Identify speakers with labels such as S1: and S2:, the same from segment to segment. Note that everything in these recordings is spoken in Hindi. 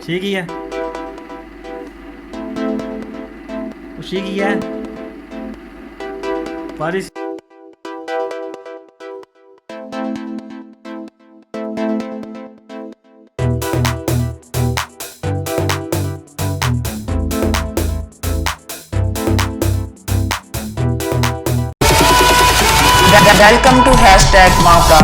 S1: ठीक ही है। ठीक ही है बारिश।
S2: Welcome to #Mauka.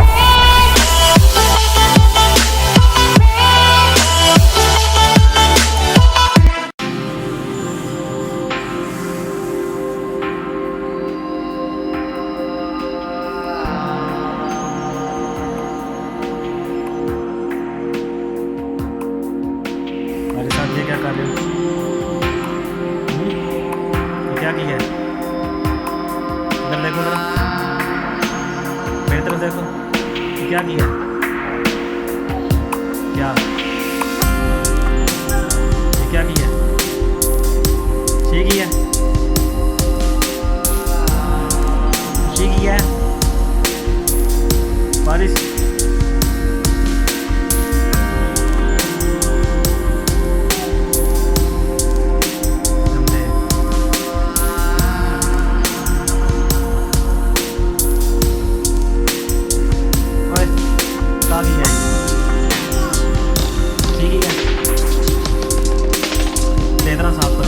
S1: मेरे साथ ये क्या कर रहे हो? ये क्या किया है? इधर देखो जरा, मेरी तरफ देखो। ये क्या किया है? क्या ये क्या किया है? ठीक ही है। ठीक ही है बारिश। समझे? ओए क्या किया है? ठीक ही है। दे इतना साफ कर।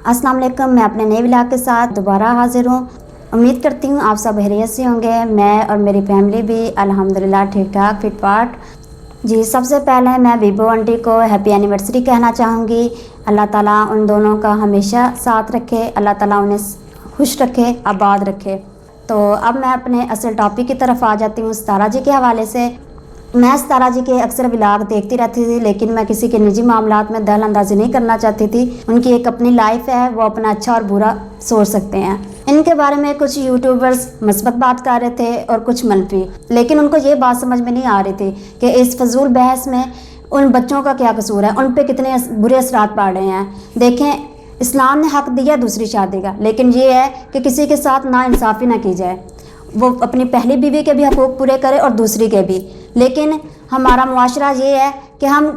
S3: अस्सलाम वालेकुम, मैं अपने नए व्लॉग के साथ दोबारा हाजिर हूँ। उम्मीद करती हूँ आप सब खैरियत से होंगे। मैं और मेरी फैमिली भी अल्हम्दुलिल्लाह ठीक ठाक फिट फाट। जी, सबसे पहले मैं बीबो आंटी को हैप्पी एनिवर्सरी कहना चाहूँगी। अल्लाह ताला उन दोनों का हमेशा साथ रखे, अल्लाह ताला उन्हें खुश रखे, आबाद रखे। तो अब मैं अपने असल टॉपिक की तरफ आ जाती हूँ सितारा जी के हवाले से। मैं सितारा जी के अक्सर व्लॉग देखती रहती थी, लेकिन मैं किसी के निजी मामलात में दखल अंदाजी नहीं करना चाहती थी। उनकी एक अपनी लाइफ है, वो अपना अच्छा और बुरा सोच सकते हैं। इनके बारे में कुछ यूट्यूबर्स मस्बत बात कर रहे थे और कुछ मनफी, लेकिन उनको ये बात समझ में नहीं आ रही थी कि इस फजूल बहस में उन बच्चों का क्या कसूर है, उन पर कितने बुरे असरात पड़ रहे हैं। देखें, इस्लाम ने हक़ दिया दूसरी शादी का, लेकिन ये है कि किसी के साथ नाइंसाफ़ी ना की जाए। वो अपनी पहली बीवी के भी हकूक़ पूरे करे और दूसरी के भी। लेकिन हमारा मुआशरा ये है कि हम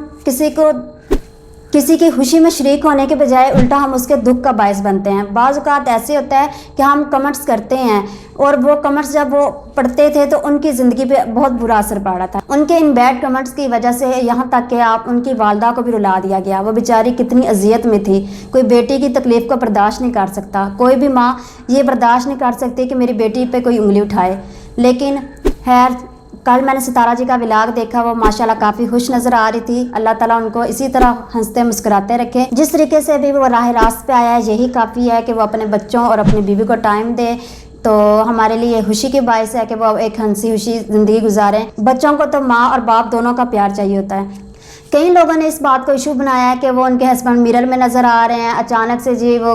S3: किसी की खुशी में शरीक होने के बजाय उल्टा हम उसके दुख का बायस बनते हैं। बाज़ औक़ात ऐसे होता है कि हम कमेंट्स करते हैं, और वो कमेंट्स जब वो पढ़ते थे तो उनकी ज़िंदगी पे बहुत बुरा असर पड़ रहा था। उनके इन बैड कमेंट्स की वजह से यहाँ तक कि आप उनकी वालदा को भी रुला दिया गया। वो बेचारी कितनी अजियत में थी। कोई बेटी की तकलीफ़ को बर्दाश्त नहीं कर सकता, कोई भी माँ ये बर्दाश्त नहीं कर सकती कि मेरी बेटी पे कोई उंगली उठाए। लेकिन खैर, कल मैंने सितारा जी का व्लॉग देखा, वो माशाल्लाह काफ़ी खुश नज़र आ रही थी। अल्लाह ताला उनको इसी तरह हंसते मुस्कुराते रखे। जिस तरीके से भी वो राह रास्त पे आया है, यही काफ़ी है कि वो अपने बच्चों और अपनी बीवी को टाइम दे। तो हमारे लिए खुशी की बाइस है कि वो एक हंसी खुशी ज़िंदगी गुजारें। बच्चों को तो माँ और बाप दोनों का प्यार चाहिए होता है। कई लोगों ने इस बात को इशू बनाया है कि वो उनके हस्बैंड मिरर में नज़र आ रहे हैं, अचानक से जी वो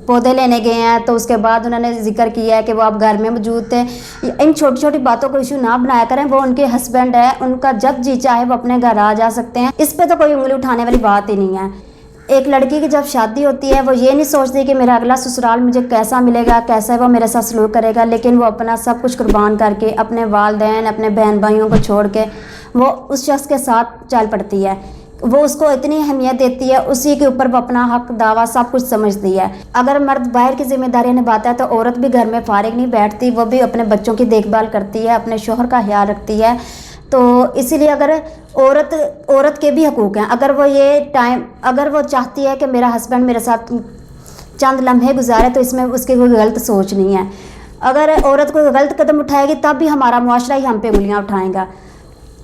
S3: पौधे लेने गए हैं, तो उसके बाद उन्होंने जिक्र किया है कि वो आप घर में मौजूद थे। इन छोटी छोटी बातों को इशू ना बनाया करें। वो उनके हस्बैंड है, उनका जब जी चाहे वो अपने घर आ जा सकते हैं। इस पर तो कोई उंगली उठाने वाली बात ही नहीं है। एक लड़की की जब शादी होती है, वो ये नहीं सोचती कि मेरा अगला ससुराल मुझे कैसा मिलेगा, कैसा वो मेरे साथ सलूक करेगा, लेकिन वो अपना सब कुछ कुर्बान करके अपने वालिदैन, अपने बहन भाइयों को छोड़ के वो उस शख्स के साथ चल पड़ती है। वो उसको इतनी अहमियत देती है, उसी के ऊपर वो अपना हक दावा सब कुछ समझती है। अगर मर्द बाहर की जिम्मेदारियां निभाता है तो औरत भी घर में फारिग नहीं बैठती, वो भी अपने बच्चों की देखभाल करती है, अपने शोहर का ख्याल रखती है। तो इसीलिए अगर औरत के भी हकूक़ हैं। अगर वो चाहती है कि मेरा हस्बैंड मेरे साथ चंद लम्हे गुजारे, तो इसमें उसकी कोई गलत सोच नहीं है। अगर औरत कोई गलत कदम उठाएगी तब भी हमारा मुआशरा ही हम पे उंगलियां उठाएगा।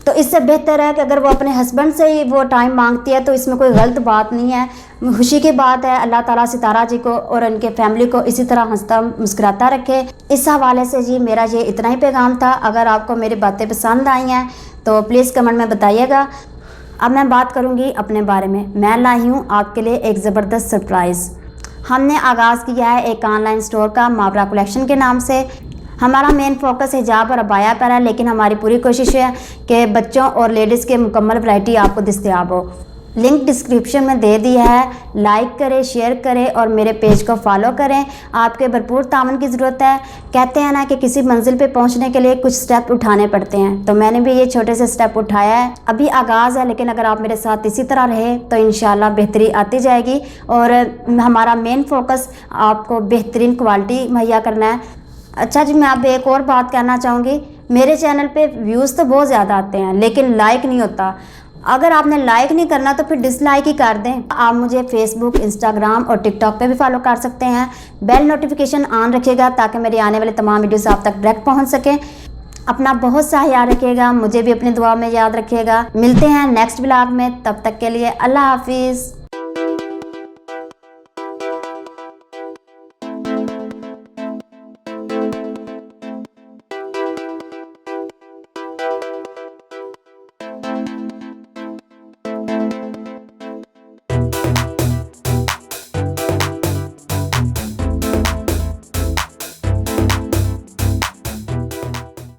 S3: तो इससे बेहतर है कि अगर वो अपने हस्बैंड से ही वो टाइम मांगती है तो इसमें कोई गलत बात नहीं है, खुशी की बात है। अल्लाह ताला सितारा जी को और उनके फैमिली को इसी तरह हंसता मुस्कुराता रखे। इस हवाले से जी मेरा ये इतना ही पैगाम था। अगर आपको मेरी बातें पसंद आई हैं तो प्लीज़ कमेंट में बताइएगा। अब मैं बात करूँगी अपने बारे में। मैं लाई हूँ आपके लिए एक ज़बरदस्त सरप्राइज़। हमने आगाज़ किया है एक ऑनलाइन स्टोर का, मावरा कलेक्शन के नाम से। हमारा मेन फोकस हिजाब और अबाया पर है, लेकिन हमारी पूरी कोशिश है कि बच्चों और लेडीज़ के मुकम्मल वैरायटी आपको दस्तयाब हो। लिंक डिस्क्रिप्शन में दे दिया है। लाइक करें, शेयर करें और मेरे पेज को फॉलो करें। आपके भरपूर तामन की ज़रूरत है। कहते हैं ना कि किसी मंजिल पे पहुंचने के लिए कुछ स्टेप उठाने पड़ते हैं, तो मैंने भी ये छोटे से स्टेप उठाया है। अभी आगाज़ है, लेकिन अगर आप मेरे साथ इसी तरह रहे तो इंशाल्लाह बेहतरी आती जाएगी। और हमारा मेन फोकस आपको बेहतरीन क्वालिटी मुहैया करना है। अच्छा जी, मैं अब एक और बात कहना चाहूँगी। मेरे चैनल पे व्यूज़ तो बहुत ज़्यादा आते हैं, लेकिन लाइक नहीं होता। अगर आपने लाइक नहीं करना तो फिर डिसलाइक ही कर दें। आप मुझे फेसबुक, इंस्टाग्राम और टिकटॉक पे भी फॉलो कर सकते हैं। बेल नोटिफिकेशन ऑन रखिएगा ताकि मेरे आने वाले तमाम वीडियोस आप तक डायरेक्ट पहुंच सकें। अपना बहुत सा ख्याल रखिएगा, मुझे भी अपनी दुआ में याद रखिएगा। मिलते हैं नेक्स्ट व्लॉग में, तब तक के लिए अल्लाह हाफिज़।